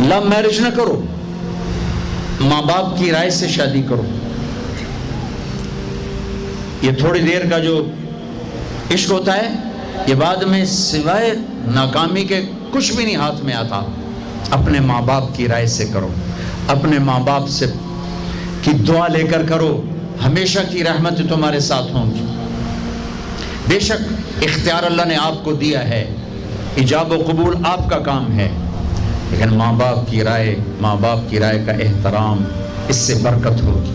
Love marriage نہ کرو، ماں باپ کی رائے سے شادی کرو۔ یہ تھوڑی دیر کا جو عشق ہوتا ہے یہ بعد میں سوائے ناکامی کے کچھ بھی نہیں ہاتھ میں آتا۔ اپنے ماں باپ کی رائے سے کرو، اپنے ماں باپ سے کی دعا لے کر کرو، ہمیشہ کی رحمت تمہارے ساتھ ہوں گی۔ بے شک اختیار اللہ نے آپ کو دیا ہے، ایجاب و قبول آپ کا کام ہے، لیکن ماں باپ کی رائے کا احترام، اس سے برکت ہوگی۔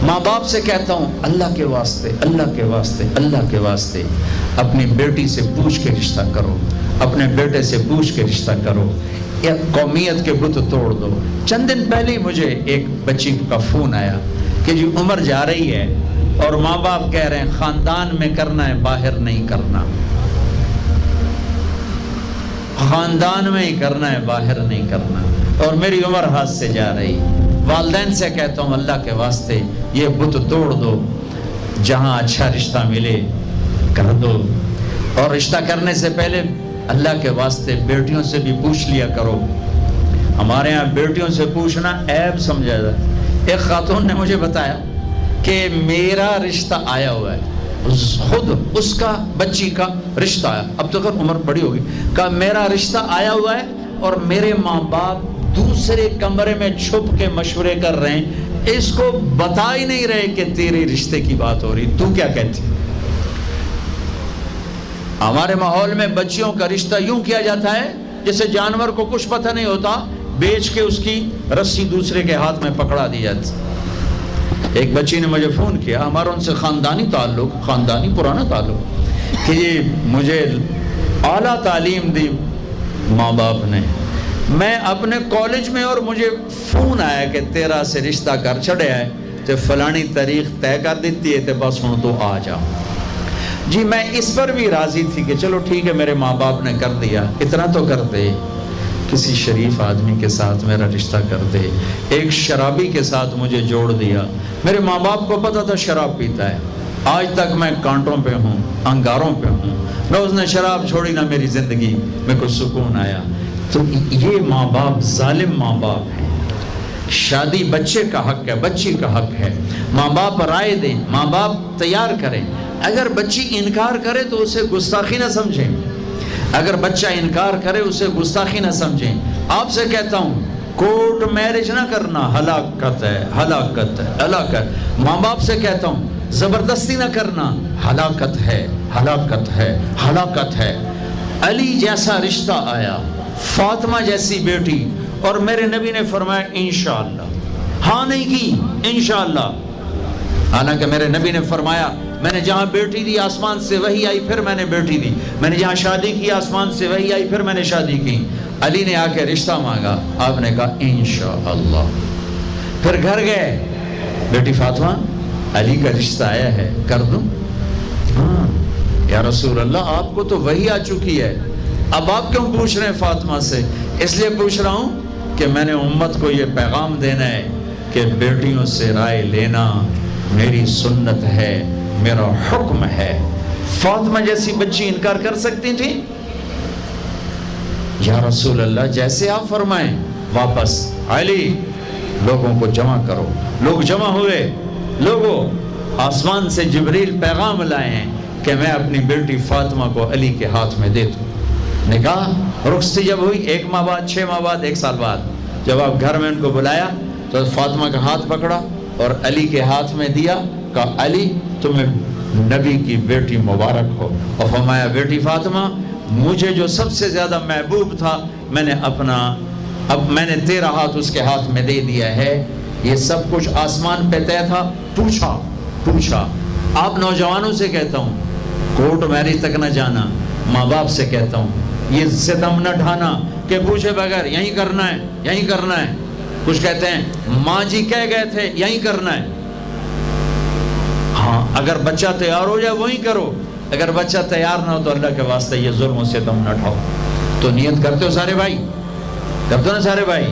ماں باپ سے کہتا ہوں اللہ کے واسطے، اللہ کے واسطے، اللہ کے واسطے اپنی بیٹی سے پوچھ کے رشتہ کرو، اپنے بیٹے سے پوچھ کے رشتہ کرو، یا قومیت کے بت توڑ دو۔ چند دن پہلے مجھے ایک بچی کا فون آیا کہ جی عمر جا رہی ہے اور ماں باپ کہہ رہے ہیں خاندان میں کرنا ہے، باہر نہیں کرنا، خاندان میں ہی کرنا ہے، باہر نہیں کرنا، اور میری عمر ہاتھ سے جا رہی۔ والدین سے کہتا ہوں اللہ کے واسطے یہ بت توڑ دو، جہاں اچھا رشتہ ملے کر دو، اور رشتہ کرنے سے پہلے اللہ کے واسطے بیٹیوں سے بھی پوچھ لیا کرو۔ ہمارے ہاں بیٹیوں سے پوچھنا عیب سمجھا جائے۔ ایک خاتون نے مجھے بتایا کہ میرا رشتہ آیا ہوا ہے، خود اس کا بچی کا رشتہ آیا، اب تو خیر عمر بڑی ہوگی، کہا میرا رشتہ آیا ہوا ہے اور میرے ماں باپ دوسرے کمرے میں چھپ کے مشورے کر رہے ہیں، اس کو بتا ہی نہیں رہے کہ تیرے رشتے کی بات ہو رہی، تو کیا کہتی؟ ہمارے ماحول میں بچیوں کا رشتہ یوں کیا جاتا ہے جیسے جانور کو کچھ پتہ نہیں ہوتا، بیچ کے اس کی رسی دوسرے کے ہاتھ میں پکڑا دی جاتی۔ ایک بچی نے مجھے فون کیا، ہمارا ان سے خاندانی پرانا تعلق، کہ یہ مجھے اعلیٰ تعلیم دی ماں باپ نے، میں اپنے کالج میں، اور مجھے فون آیا کہ تیرا سے رشتہ کر چھڑے ہے تے فلانی تاریخ طے کر دیتی ہے تے بس ہوں تو آ جا۔ جی میں اس پر بھی راضی تھی کہ چلو ٹھیک ہے میرے ماں باپ نے کر دیا، اتنا تو کر دے، کسی شریف آدمی کے ساتھ میرا رشتہ کر دے۔ ایک شرابی کے ساتھ مجھے جوڑ دیا، میرے ماں باپ کو پتا تھا شراب پیتا ہے، آج تک میں کانٹوں پہ ہوں، انگاروں پہ ہوں، نہ اس نے شراب چھوڑی نہ میری زندگی میں کوئی سکون آیا۔ تو یہ ماں باپ ظالم ماں باپ ہیں۔ شادی بچے کا حق ہے، بچی کا حق ہے، ماں باپ رائے دیں، ماں باپ تیار کریں۔ اگر بچی انکار کرے تو اسے گستاخی نہ سمجھیں، اگر بچہ انکار کرے اسے گستاخی نہ سمجھیں۔ آپ سے کہتا ہوں کورٹ میرج نہ کرنا، ہلاکت ہے، ہلاکت ہے، ہلاکت۔ ماں باپ سے کہتا ہوں زبردستی نہ کرنا، ہلاکت ہے، ہلاکت ہے، ہلاکت ہے۔ علی جیسا رشتہ آیا، فاطمہ جیسی بیٹی، اور میرے نبی نے فرمایا انشاءاللہ، ہاں نہیں کی انشاءاللہ۔ حالانکہ میرے نبی نے فرمایا میں نے جہاں بیٹی دی آسمان سے وحی آئی پھر میں نے بیٹی دی، میں نے جہاں شادی کی آسمان سے وحی آئی پھر میں نے شادی کی۔ علی نے آ کے رشتہ مانگا، آپ نے کہا انشاءاللہ۔ پھر گھر گئے، بیٹی فاطمہ علی کا رشتہ آیا ہے، کر دوں؟ ہاں یا رسول اللہ آپ کو تو وحی آ چکی ہے، اب آپ کیوں پوچھ رہے ہیں فاطمہ سے؟ اس لیے پوچھ رہا ہوں کہ میں نے امت کو یہ پیغام دینا ہے کہ بیٹیوں سے رائے لینا میری سنت ہے، میرا حکم ہے۔ فاطمہ جیسی بچی انکار کر سکتی تھی؟ یا رسول اللہ جیسے آپ فرمائیں۔ واپس علی لوگوں کو جمع کرو، لوگ جمع ہوئے، لوگوں آسمان سے جبریل پیغام لائے ہیں کہ میں اپنی بیٹی فاطمہ کو علی کے ہاتھ میں دے دوں۔ نکاح رخصتی جب ہوئی 1 ماہ بعد، 6 ماہ بعد، 1 سال بعد، جب آپ گھر میں ان کو بلایا تو فاطمہ کا ہاتھ پکڑا اور علی کے ہاتھ میں دیا، کہا علی تمہیں نبی کی بیٹی مبارک ہو، اور فرمایا بیٹی فاطمہ مجھے جو سب سے زیادہ محبوب تھا میں نے تیرا ہاتھ اس کے ہاتھ میں دے دیا ہے۔ یہ سب کچھ آسمان پہ طے تھا، پوچھا۔ آپ نوجوانوں سے کہتا ہوں کورٹ میرج تک نہ جانا، ماں باپ سے کہتا ہوں یہ ستم نہ ڈھانا کہ پوچھے بغیر یہی کرنا ہے، یہی کرنا ہے۔ کچھ کہتے ہیں ماں جی کہہ گئے تھے یہی کرنا ہے۔ ہاں اگر بچہ تیار ہو جائے وہی کرو، اگر بچہ تیار نہ ہو تو اللہ کے واسطے یہ ظلم و ستم نہ ڈھاؤ۔ تو نیت کرتے ہو سارے بھائی؟ کرتے ہو نا سارے بھائی؟